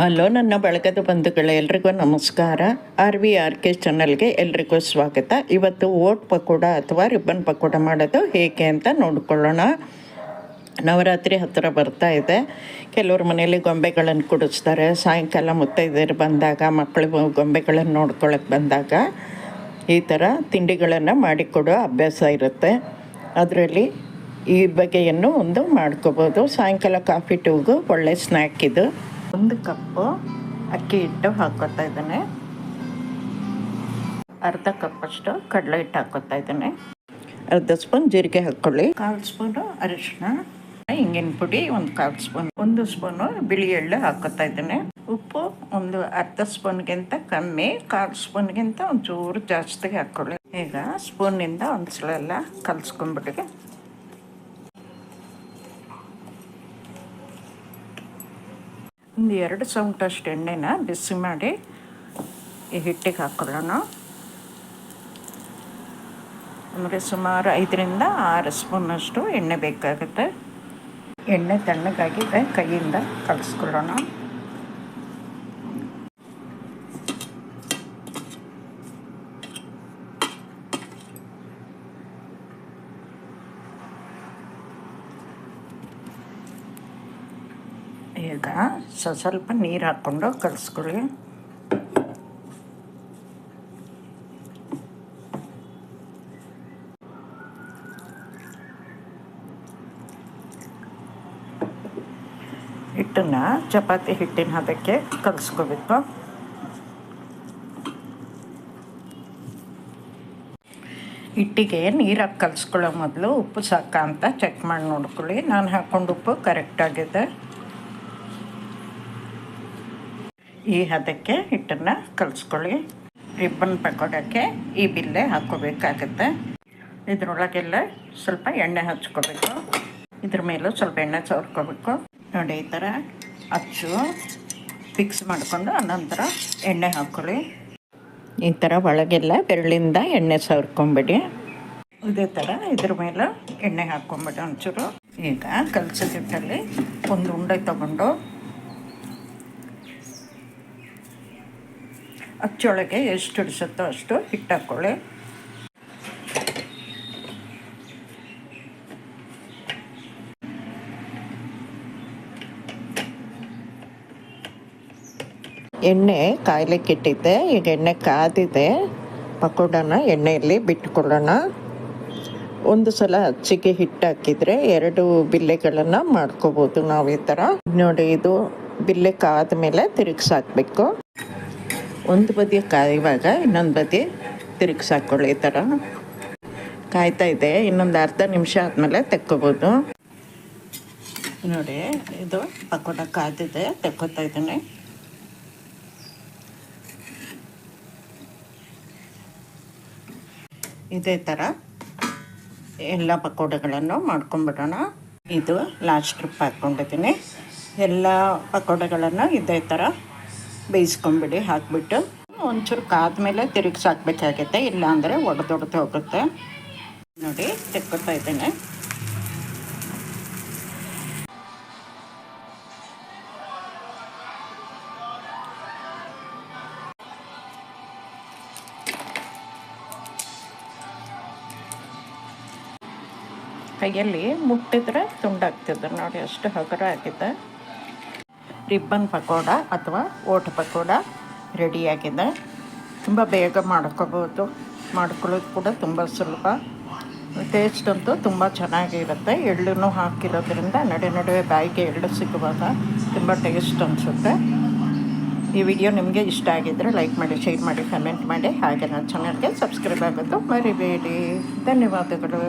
Hello ನನ್ನ ಬಳಗದ ಬಂಧುಗಳೇ, ಎಲ್ರಿಗೂ ನಮಸ್ಕಾರ. RVRK ಚಾನಲ್ಗೆ ಎಲ್ರಿಗೂ ಸ್ವಾಗತ. ಇವತ್ತು ಓಟ್ ಪಕೋಡ ಅಥವಾ ರಿಬ್ಬನ್ ಪಕೋಡ ಮಾಡೋದು ಹೇಗೆ ಅಂತ ನೋಡ್ಕೊಳ್ಳೋಣ. ನವರಾತ್ರಿ ಹತ್ತಿರ ಬರ್ತಾ ಇದೆ. ಕೆಲವ್ರ ಮನೆಯಲ್ಲಿ ಗೊಂಬೆಗಳನ್ನು ಕುಡಿಸ್ತಾರೆ. ಸಾಯಂಕಾಲ ಮುತ್ತೈದೆಯರು ಬಂದಾಗ, ಮಕ್ಕಳು ಗೊಂಬೆಗಳನ್ನು ನೋಡ್ಕೊಳ್ಳೋಕೆ ಬಂದಾಗ ಈ ಥರ ತಿಂಡಿಗಳನ್ನು ಮಾಡಿಕೊಡೋ ಅಭ್ಯಾಸ ಇರುತ್ತೆ. ಅದರಲ್ಲಿ ಈ ಬಗೆಯನ್ನು ಒಂದು ಮಾಡ್ಕೋಬೋದು. ಸಾಯಂಕಾಲ ಕಾಫಿ ಟೀಗೂ ಒಳ್ಳೆ ಸ್ನ್ಯಾಕ್ ಇದು. 1 ಕಪ್ಪು ಅಕ್ಕಿ ಹಿಟ್ಟು ಹಾಕ್ಕೊತಾ ಇದ್ದೇನೆ. ಅರ್ಧ ಕಪ್ಪಷ್ಟು ಕಡಲೆ ಹಿಟ್ಟು ಹಾಕ್ಕೊತಾ ಇದ್ದೇನೆ. ಅರ್ಧ ಸ್ಪೂನ್ ಜೀರಿಗೆ ಹಾಕ್ಕೊಳ್ಳಿ. 1/4 ಸ್ಪೂನು ಅರಿಶಿನ, ಹಿಂಗಿನ ಪುಡಿ 1/4 ಸ್ಪೂನ್, 1 ಸ್ಪೂನು ಬಿಳಿ ಎಳ್ಳು ಹಾಕ್ಕೊತಾ ಇದ್ದೇನೆ. ಉಪ್ಪು ಒಂದು ಅರ್ಧ ಸ್ಪೂನ್ಗಿಂತ ಕಮ್ಮಿ, 1/4 ಸ್ಪೂನ್ಗಿಂತ ಒಂಚೂರು ಜಾಸ್ತಿ ಹಾಕ್ಕೊಳ್ಳಿ. ಈಗ ಸ್ಪೂನಿಂದ ಒಂದ್ಸಲ ಎಲ್ಲ ಕಲಿಸ್ಕೊಂಡ್ಬಿಟ್ಟಿಗೆ ಒಂದು 2 ಸೌಂಟಷ್ಟು ಎಣ್ಣೆನ ಬಿಸಿ ಮಾಡಿ ಈ ಹಿಟ್ಟಿಗೆ ಹಾಕ್ಕೊಳ್ಳೋಣ. ಅಂದರೆ ಸುಮಾರು 5ರಿಂದ 6 ಸ್ಪೂನಷ್ಟು ಎಣ್ಣೆ ಬೇಕಾಗುತ್ತೆ. ಎಣ್ಣೆ ತಣ್ಣಗಾಗಿದೆ, ಕೈಯಿಂದ ಕಲಿಸ್ಕೊಳ್ಳೋಣ. ಈಗ ಸ್ವಲ್ಪ ನೀರು ಹಾಕ್ಕೊಂಡು ಕಲಿಸ್ಕೊಳ್ಳಿ. ಹಿಟ್ಟನ್ನು ಚಪಾತಿ ಹಿಟ್ಟಿನ ಹದಕ್ಕೆ ಕಲಿಸ್ಕೋಬೇಕು. ಹಿಟ್ಟಿಗೆ ನೀರಾಗಿ ಕಲಿಸ್ಕೊಳ್ಳೋ ಮೊದಲು ಉಪ್ಪು ಸಾಕಾ ಅಂತ ಚೆಕ್ ಮಾಡಿ ನೋಡ್ಕೊಳ್ಳಿ. ನಾನು ಹಾಕ್ಕೊಂಡು ಉಪ್ಪು ಕರೆಕ್ಟಾಗಿದೆ. ಈ ಹದಕ್ಕೆ ಹಿಟ್ಟನ್ನು ಕಲಿಸ್ಕೊಳ್ಳಿ. ರಿಬ್ಬನ್ ಪಕೋಡಕ್ಕೆ ಈ ಬಿಲ್ಲೆ ಹಾಕ್ಕೋಬೇಕಾಗತ್ತೆ. ಇದರೊಳಗೆಲ್ಲ ಸ್ವಲ್ಪ ಎಣ್ಣೆ ಹಚ್ಕೋಬೇಕು. ಇದ್ರ ಮೇಲೂ ಸ್ವಲ್ಪ ಎಣ್ಣೆ ಸವರ್ಕೋಬೇಕು. ನೋಡಿ, ಈ ಥರ ಅಚ್ಚು ಫಿಕ್ಸ್ ಮಾಡಿಕೊಂಡು ಅನಂತರ ಎಣ್ಣೆ ಹಾಕ್ಕೊಳ್ಳಿ. ಈ ಥರ ಒಳಗೆಲ್ಲ ಬೆರಳಿಂದ ಎಣ್ಣೆ ಸವರ್ಕೊಂಬಿಡಿ. ಇದೇ ಥರ ಇದ್ರ ಮೇಲೆ ಎಣ್ಣೆ ಹಾಕ್ಕೊಂಬಿಡಿ ಒಂಚೂರು. ಈಗ ಕಲಸಿದ ಹಿಟ್ಟಲ್ಲಿ ಒಂದು ಉಂಡೆ ತಗೊಂಡು ಅಚ್ಚೊಳಗೆ ಎಷ್ಟು ಹಿಡಿಸುತ್ತೋ ಅಷ್ಟು ಹಿಟ್ಟು ಹಾಕ್ಕೊಳ್ಳಿ. ಎಣ್ಣೆ ಕಾಯ್ಲಿಕ್ಕೆ ಇಟ್ಟಿದ್ದೆ. ಈಗ ಎಣ್ಣೆ ಕಾದಿದೆ. ಪಕೋಡನ ಎಣ್ಣೆಯಲ್ಲಿ ಬಿಟ್ಕೊಳ್ಳೋಣ. ಒಂದು ಸಲ ಅಚ್ಚಿಗೆ ಹಿಟ್ಟು ಹಾಕಿದರೆ 2 ಬಿಲ್ಲೆಗಳನ್ನು ಮಾಡ್ಕೋಬೋದು ನಾವು ಈ ಥರ. ನೋಡಿ, ಇದು ಬಿಲ್ಲೆ ಕಾದ ಮೇಲೆ ತಿರುಗಿಸಾಕಬೇಕು. ಒಂದು ಬದಿ ಕಾಯುವಾಗ ಇನ್ನೊಂದು ಬದಿ ತಿರುಗಿಸಾಕೊಳ್ಳಿ. ಈ ಥರ ಕಾಯ್ತಾ ಇದೆ. ಇನ್ನೊಂದು ಅರ್ಧ ನಿಮಿಷ ಆದಮೇಲೆ ತೆಕ್ಕೋಬೋದು. ನೋಡಿ, ಇದು ಪಕೋಡ ಕಾದಿದೆ, ತೆಕ್ಕೋತಾ ಇದ್ದೀನಿ. ಇದೇ ಥರ ಎಲ್ಲ ಪಕೋಡಗಳನ್ನು ಮಾಡ್ಕೊಂಬಿಡೋಣ. ಇದು ಲಾಸ್ಟ್ ಟ್ರಿಪ್ ಹಾಕ್ಕೊಂಡಿದ್ದೀನಿ. ಎಲ್ಲ ಪಕೋಡಗಳನ್ನು ಇದೇ ಥರ ಬೇಯಿಸ್ಕೊಂಬಿಡಿ. ಹಾಕಿಬಿಟ್ಟು ಒಂಚೂರು ಕಾದ್ಮೇಲೆ ತಿರುಗಿಸಾಕಬೇಕಾಗತ್ತೆ, ಇಲ್ಲಾಂದರೆ ಒಡೆದೊಡೆದು ಹೋಗುತ್ತೆ. ನೋಡಿ, ತೆಕ್ಕೋತಾ ಇದ್ದೇನೆ. ಕೈಯಲ್ಲಿ ಮುಟ್ಟಿದ್ರೆ ತುಂಡಾಗ್ತಿದೆ. ನೋಡಿ, ಅಷ್ಟು ಹಗುರ ಆಗಿದೆ. ರಿಬ್ಬನ್ ಪಕೋಡ ಅಥವಾ ಓಟ್ ಪಕೋಡ ರೆಡಿಯಾಗಿದೆ. ತುಂಬ ಬೇಗ ಮಾಡ್ಕೋಬೋದು. ಮಾಡ್ಕೊಳ್ಳೋದು ಕೂಡ ತುಂಬ ಸುಲಭ. ಟೇಸ್ಟ್ ಅಂತೂ ತುಂಬ ಚೆನ್ನಾಗಿರುತ್ತೆ. ಎಳ್ಳನ್ನು ಹಾಕಿರೋದ್ರಿಂದ ನಡುವೆ ಬಾಯಿಗೆ ಎಳ್ಳು ಸಿಗುವಾಗ ತುಂಬ ಟೇಸ್ಟ್ ಅನಿಸುತ್ತೆ. ಈ ವಿಡಿಯೋ ನಿಮಗೆ ಇಷ್ಟ ಆಗಿದ್ದರೆ ಲೈಕ್ ಮಾಡಿ, ಶೇರ್ ಮಾಡಿ, ಕಮೆಂಟ್ ಮಾಡಿ. ಹಾಗೆ ನನ್ನ ಚಾನಲ್ಗೆ ಸಬ್ಸ್ಕ್ರೈಬ್ ಆಗೋದು ಮರಿಬೇಡಿ. ಧನ್ಯವಾದಗಳು.